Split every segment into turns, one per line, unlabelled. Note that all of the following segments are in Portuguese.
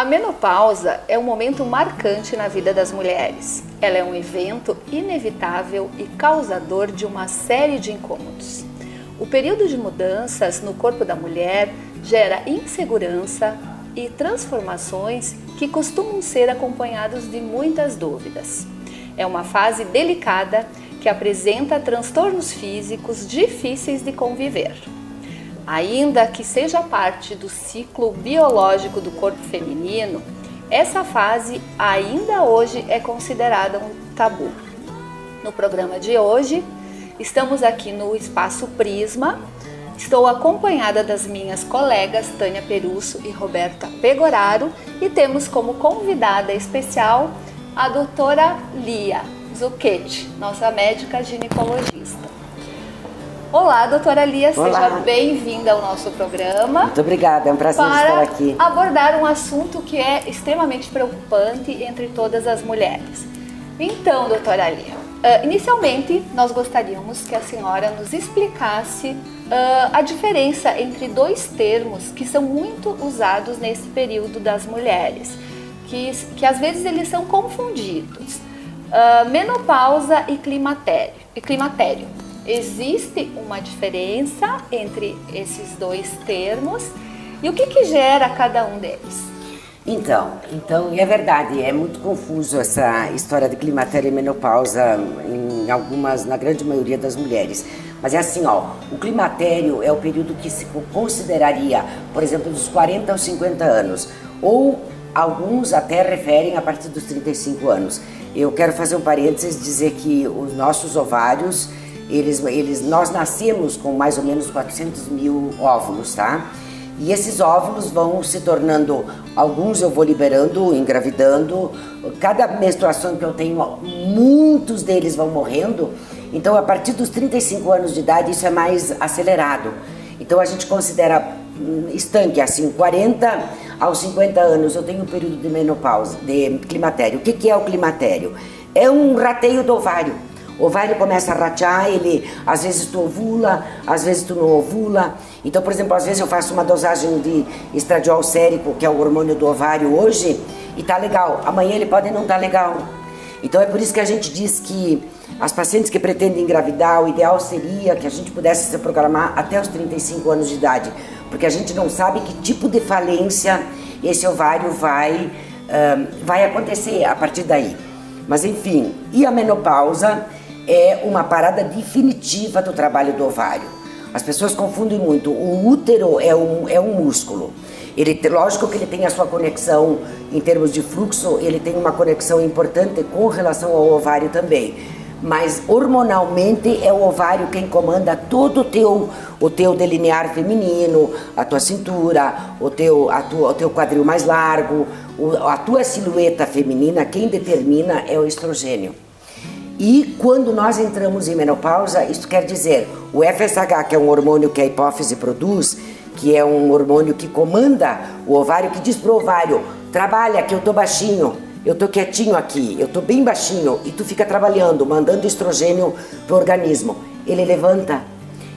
A menopausa é um momento marcante na vida das mulheres. Ela é um evento inevitável e causador de uma série de incômodos. O período de mudanças no corpo da mulher gera insegurança e transformações que costumam ser acompanhados de muitas dúvidas. É uma fase delicada que apresenta transtornos físicos difíceis de conviver. Ainda que seja parte do ciclo biológico do corpo feminino, essa fase ainda hoje é considerada um tabu. No programa de hoje, estamos aqui no Espaço Prisma. Estou acompanhada das minhas colegas Tânia Perusso e Roberta Pegoraro e temos como convidada especial a doutora Lia Zucchetti, nossa médica ginecologista. Olá, doutora Lia, seja bem-vinda ao nosso programa.
Muito obrigada, é um prazer estar aqui.
Para abordar um assunto que é extremamente preocupante entre todas as mulheres. Então, doutora Lia, inicialmente nós gostaríamos que a senhora nos explicasse a diferença entre dois termos que são muito usados nesse período das mulheres, que às vezes eles são confundidos. Menopausa e climatério. Existe uma diferença entre esses dois termos e o que gera cada um deles?
Então, é verdade, é muito confuso essa história de climatério e menopausa na grande maioria das mulheres. Mas é assim, o climatério é o período que se consideraria, por exemplo, dos 40 aos 50 anos, ou alguns até referem a partir dos 35 anos. Eu quero fazer um parênteses e dizer que os nossos ovários, nós nascemos com mais ou menos 400 mil óvulos, tá? E esses óvulos vão se tornando, alguns eu vou liberando, engravidando, cada menstruação que eu tenho, muitos deles vão morrendo, então a partir dos 35 anos de idade isso é mais acelerado. Então a gente considera estanque, assim, 40 aos 50 anos eu tenho um período de menopausa, de climatério. O que é o climatério? É um rateio do ovário. O ovário começa a ratear, às vezes tu ovula, às vezes tu não ovula. Então, por exemplo, às vezes eu faço uma dosagem de estradiol sérico, que é o hormônio do ovário hoje, e tá legal. Amanhã ele pode não estar legal. Então é por isso que a gente diz que as pacientes que pretendem engravidar, o ideal seria que a gente pudesse se programar até os 35 anos de idade, porque a gente não sabe que tipo de falência esse ovário vai acontecer a partir daí. Mas enfim, e a menopausa é uma parada definitiva do trabalho do ovário. As pessoas confundem muito. O útero é um músculo. Lógico que ele tem a sua conexão em termos de fluxo, ele tem uma conexão importante com relação ao ovário também. Mas hormonalmente é o ovário quem comanda todo o teu delinear feminino, a tua cintura, o teu quadril mais largo, a tua silhueta feminina, quem determina é o estrogênio. E quando nós entramos em menopausa, isso quer dizer, o FSH, que é um hormônio que a hipófise produz, que é um hormônio que comanda o ovário, que diz pro ovário, trabalha que eu tô baixinho, eu tô quietinho aqui, eu tô bem baixinho, e tu fica trabalhando, mandando estrogênio pro organismo. Ele levanta,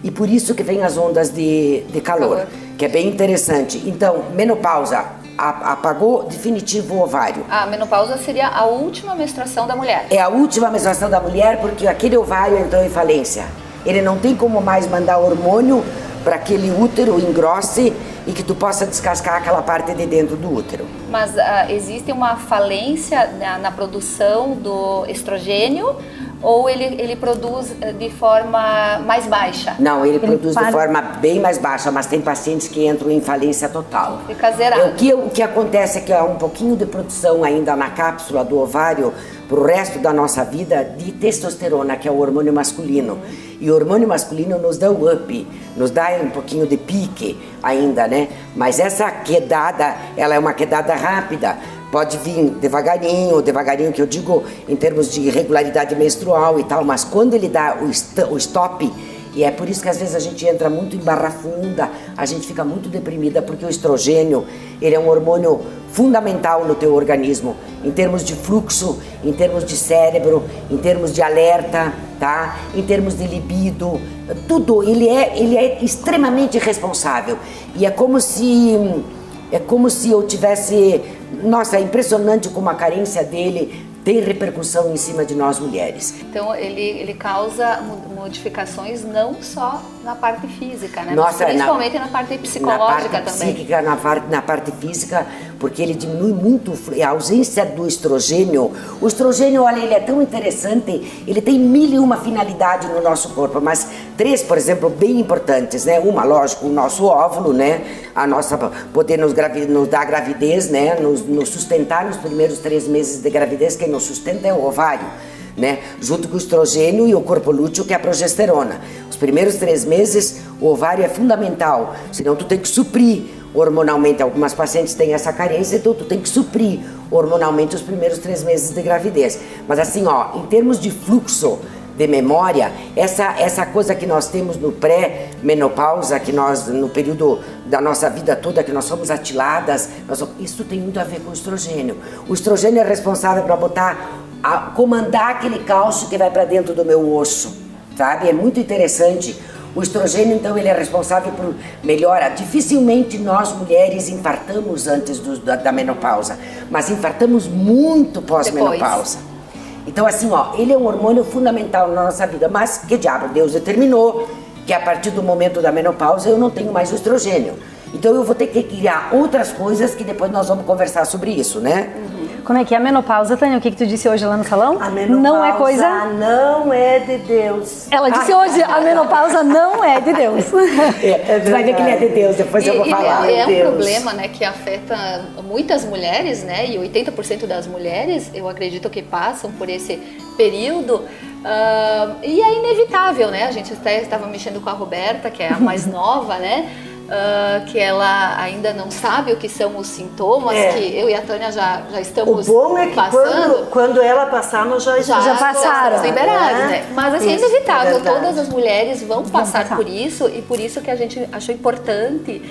e por isso que vem as ondas de calor, que é bem interessante. Então, menopausa, apagou definitivo o ovário.
A menopausa seria a última menstruação da mulher.
É a última menstruação da mulher porque aquele ovário entrou em falência. Ele não tem como mais mandar hormônio para aquele útero engrosse e que tu possa descascar aquela parte de dentro do útero.
Mas existe uma falência na produção do estrogênio ou ele produz de forma mais baixa?
Não, ele produz de forma bem mais baixa, mas tem pacientes que entram em falência total.
Fica zerado.
O que acontece é que há um pouquinho de produção ainda na cápsula do ovário para o resto da nossa vida de testosterona, que é o hormônio masculino. E o hormônio masculino nos dá o up, nos dá um pouquinho de pique ainda, né? Mas essa quedada, ela é uma quedada rápida. Pode vir devagarinho que eu digo em termos de irregularidade menstrual e tal, mas quando ele dá o stop, e é por isso que às vezes a gente entra muito em barra funda, a gente fica muito deprimida, porque o estrogênio, ele é um hormônio fundamental no teu organismo, em termos de fluxo, em termos de cérebro, em termos de alerta, tá? Em termos de libido, tudo, ele é extremamente responsável. E é como se eu tivesse Nossa, é impressionante como a carência dele tem repercussão em cima de nós mulheres.
Então ele causa modificações não só na parte física, né?
Nossa,
mas principalmente na parte psicológica também.
Psíquica, na parte física, porque ele diminui muito a ausência do estrogênio. O estrogênio, olha, ele é tão interessante, ele tem 1001 finalidades no nosso corpo, mas 3, por exemplo, bem importantes, né? Uma, lógico, o nosso óvulo, né? A nossa, poder nos dar gravidez, né? Nos sustentar nos primeiros 3 meses de gravidez. Quem nos sustenta é o ovário, né? Junto com o estrogênio e o corpo lúteo, que é a progesterona. Os primeiros 3 meses, o ovário é fundamental, senão tu tem que suprir hormonalmente. Algumas pacientes têm essa carência, então tu tem que suprir hormonalmente os primeiros 3 meses de gravidez. Mas assim, ó, em termos de fluxo de memória, essa coisa que nós temos no pré-menopausa, que nós, no período da nossa vida toda, que nós somos atiladas, isso tem muito a ver com o estrogênio. O estrogênio é responsável para comandar aquele cálcio que vai para dentro do meu osso, sabe? É muito interessante. O estrogênio, então, ele é responsável por melhora. Dificilmente nós, mulheres, infartamos antes da menopausa, mas infartamos muito pós-menopausa. Então, assim, ó, ele é um hormônio fundamental na nossa vida, mas que diabo, Deus determinou que a partir do momento da menopausa eu não tenho mais o estrogênio. Então eu vou ter que criar outras coisas que depois nós vamos conversar sobre isso, né?
Como é que é a menopausa, Tânia? O que tu disse hoje lá no salão?
A menopausa
não é coisa...
não é de Deus.
Ela disse hoje, a menopausa não é de Deus.
Tu vai ver que ele é de Deus, depois eu vou falar.
É um problema, né, que afeta muitas mulheres, né, e 80% das mulheres, eu acredito que passam por esse período, e é inevitável, né, a gente até estava mexendo com a Roberta, que é a mais nova, né, que ela ainda não sabe o que são os sintomas, que eu e a Tânia já estamos passando. O bom é que
quando ela passar, nós já
passaram.
Liberados, né? Mas assim, é inevitável, todas as mulheres vão passar por isso, e por isso que a gente achou importante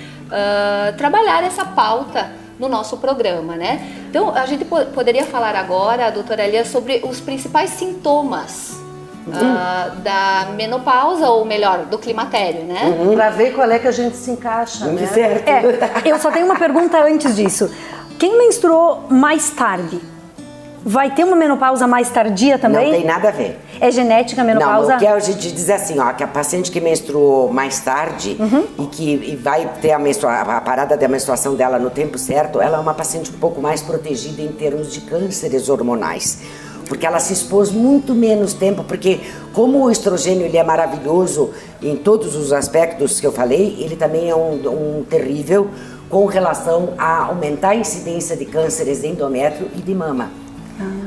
trabalhar essa pauta no nosso programa, né? Então, a gente poderia falar agora, doutora Elia, sobre os principais sintomas da menopausa, ou melhor, do climatério, né?
Pra ver qual é que a gente se encaixa, né?
Certo.
Eu só tenho uma pergunta antes disso. Quem menstruou mais tarde, vai ter uma menopausa mais tardia também?
Não tem nada a ver.
É genética a menopausa?
Não, o que a gente diz assim, ó, que a paciente que menstruou mais tarde e vai ter a parada da menstruação dela no tempo certo, ela é uma paciente um pouco mais protegida em termos de cânceres hormonais. Porque ela se expôs muito menos tempo, porque como o estrogênio ele é maravilhoso em todos os aspectos que eu falei, ele também é um terrível com relação a aumentar a incidência de cânceres de endométrio e de mama.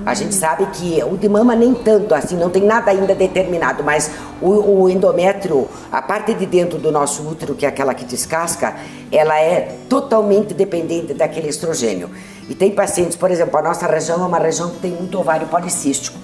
A gente sabe que o de mama nem tanto, assim, não tem nada ainda determinado, mas o endométrio, a parte de dentro do nosso útero, que é aquela que descasca, ela é totalmente dependente daquele estrogênio. E tem pacientes, por exemplo, a nossa região é uma região que tem muito ovário policístico.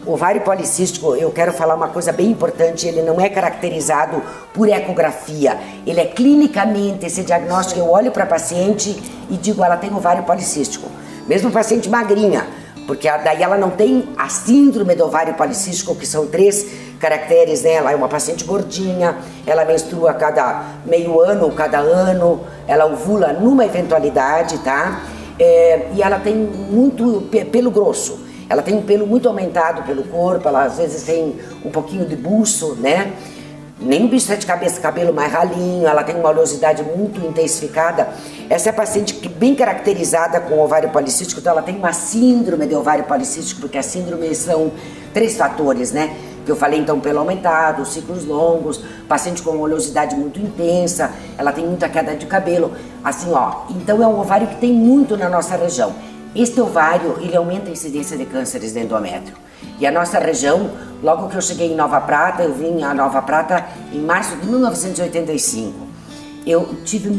O ovário policístico, eu quero falar uma coisa bem importante, ele não é caracterizado por ecografia, ele é clinicamente, esse diagnóstico, eu olho para a paciente e digo, ela tem ovário policístico. Mesmo paciente magrinha, porque daí ela não tem a síndrome do ovário policístico, que são 3 caracteres, né? Ela é uma paciente gordinha, ela menstrua cada meio ano, cada ano, ela ovula numa eventualidade, tá? E ela tem muito pelo grosso, ela tem um pelo muito aumentado pelo corpo, ela às vezes tem um pouquinho de buço, né? Nem bicho de cabeça, cabelo mais ralinho, ela tem uma oleosidade muito intensificada. Essa é a paciente que bem caracterizada com ovário policístico, então ela tem uma síndrome de ovário policístico, porque a síndrome são 3 fatores, né? Que eu falei, então, pelo aumentado, ciclos longos, paciente com oleosidade muito intensa, ela tem muita queda de cabelo, assim, ó. Então é um ovário que tem muito na nossa região. Este ovário, ele aumenta a incidência de cânceres de endométrio. E a nossa região, logo que eu cheguei em Nova Prata, eu vim a Nova Prata em março de 1985. Eu tive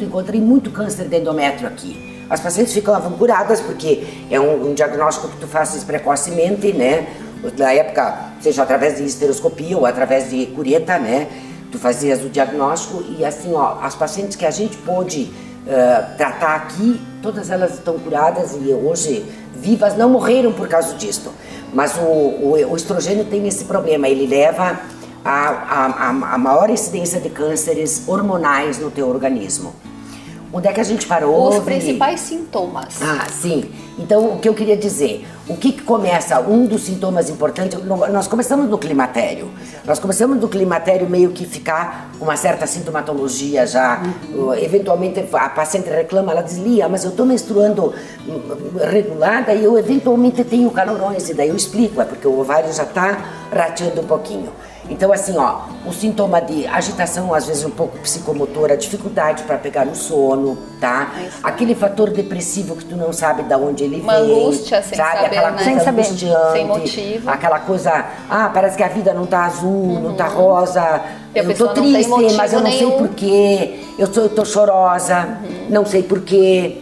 encontrei muito câncer de endométrio aqui. As pacientes ficavam curadas porque é um diagnóstico que tu fazes precocemente, né? Na época, seja através de esteroscopia ou através de cureta, né? Tu fazias o diagnóstico e assim, ó, as pacientes que a gente pôde tratar aqui, todas elas estão curadas e hoje vivas, não morreram por causa disso. Mas o estrogênio tem esse problema, ele leva a maior incidência de cânceres hormonais no teu organismo. Onde é que a gente parou?
Os principais sintomas.
Ah, sim. Então, o que eu queria dizer, o que começa, um dos sintomas importantes, nós começamos no climatério. Nós começamos no climatério meio que ficar com uma certa sintomatologia já. Eventualmente, a paciente reclama, ela diz, Lia, mas eu estou menstruando regulada e eu eventualmente tenho calorões. E daí eu explico, é porque o ovário já está rateando um pouquinho. Então, assim, ó, o sintoma de agitação, às vezes um pouco psicomotora, dificuldade para pegar no sono, tá? Aquele fator depressivo que tu não sabe de onde ele
uma
vem.
angústia sem
sabe?
saber,
Aquela
né?
coisa
Sem saber.
angustiante,
Sem motivo.
aquela coisa, parece que a vida não tá azul, não tá rosa,
E a
eu tô
pessoa não tem
triste,
motivo
mas eu não sei
nenhum.
porquê, eu tô chorosa, não sei porquê.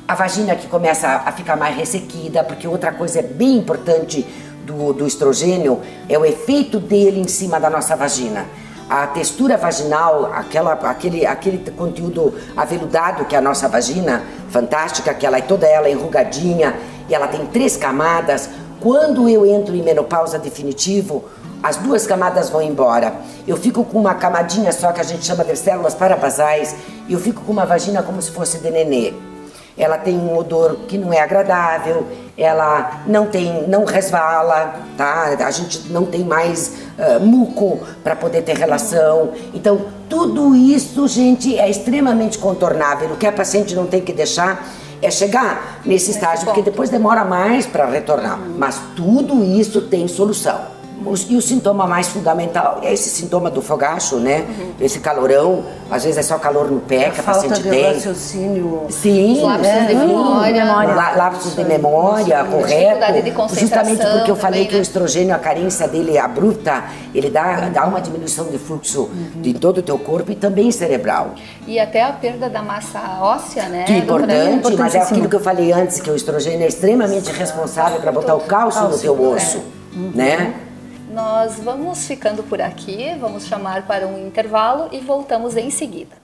A vagina que começa a ficar mais ressequida, porque outra coisa bem importante do estrogênio é o efeito dele em cima da nossa vagina. A textura vaginal, aquele conteúdo aveludado que é a nossa vagina, fantástica, que ela é toda ela enrugadinha e ela tem 3 camadas. Quando eu entro em menopausa definitivo, as 2 camadas vão embora. Eu fico com uma camadinha só que a gente chama de células parabasais e eu fico com uma vagina como se fosse de nenê. Ela tem um odor que não é agradável, ela não resvala, tá? A gente não tem mais muco para poder ter relação. Então, tudo isso, gente, é extremamente contornável. O que a paciente não tem que deixar é chegar nesse estágio, porque depois demora mais para retornar. Mas tudo isso tem solução. E o sintoma mais fundamental é esse sintoma do fogacho, né? Esse calorão, às vezes é só calor no pé que a
Falta
paciente
de
tem.
raciocínio.
Sim,
Os lapsos de memória.
Lapsos de memória,
Dificuldade de
correto.
concentração
Justamente porque eu falei
também,
que o
né?
estrogênio, a carência dele é abrupta, ele dá uma diminuição de fluxo de todo o teu corpo e também cerebral.
E até a perda da massa óssea, né?
Que é
doutora?
importante, mas é aquilo que eu falei antes, que o estrogênio é extremamente responsável para botar o cálcio no teu osso, né?
Nós vamos ficando por aqui, vamos chamar para um intervalo e voltamos em seguida.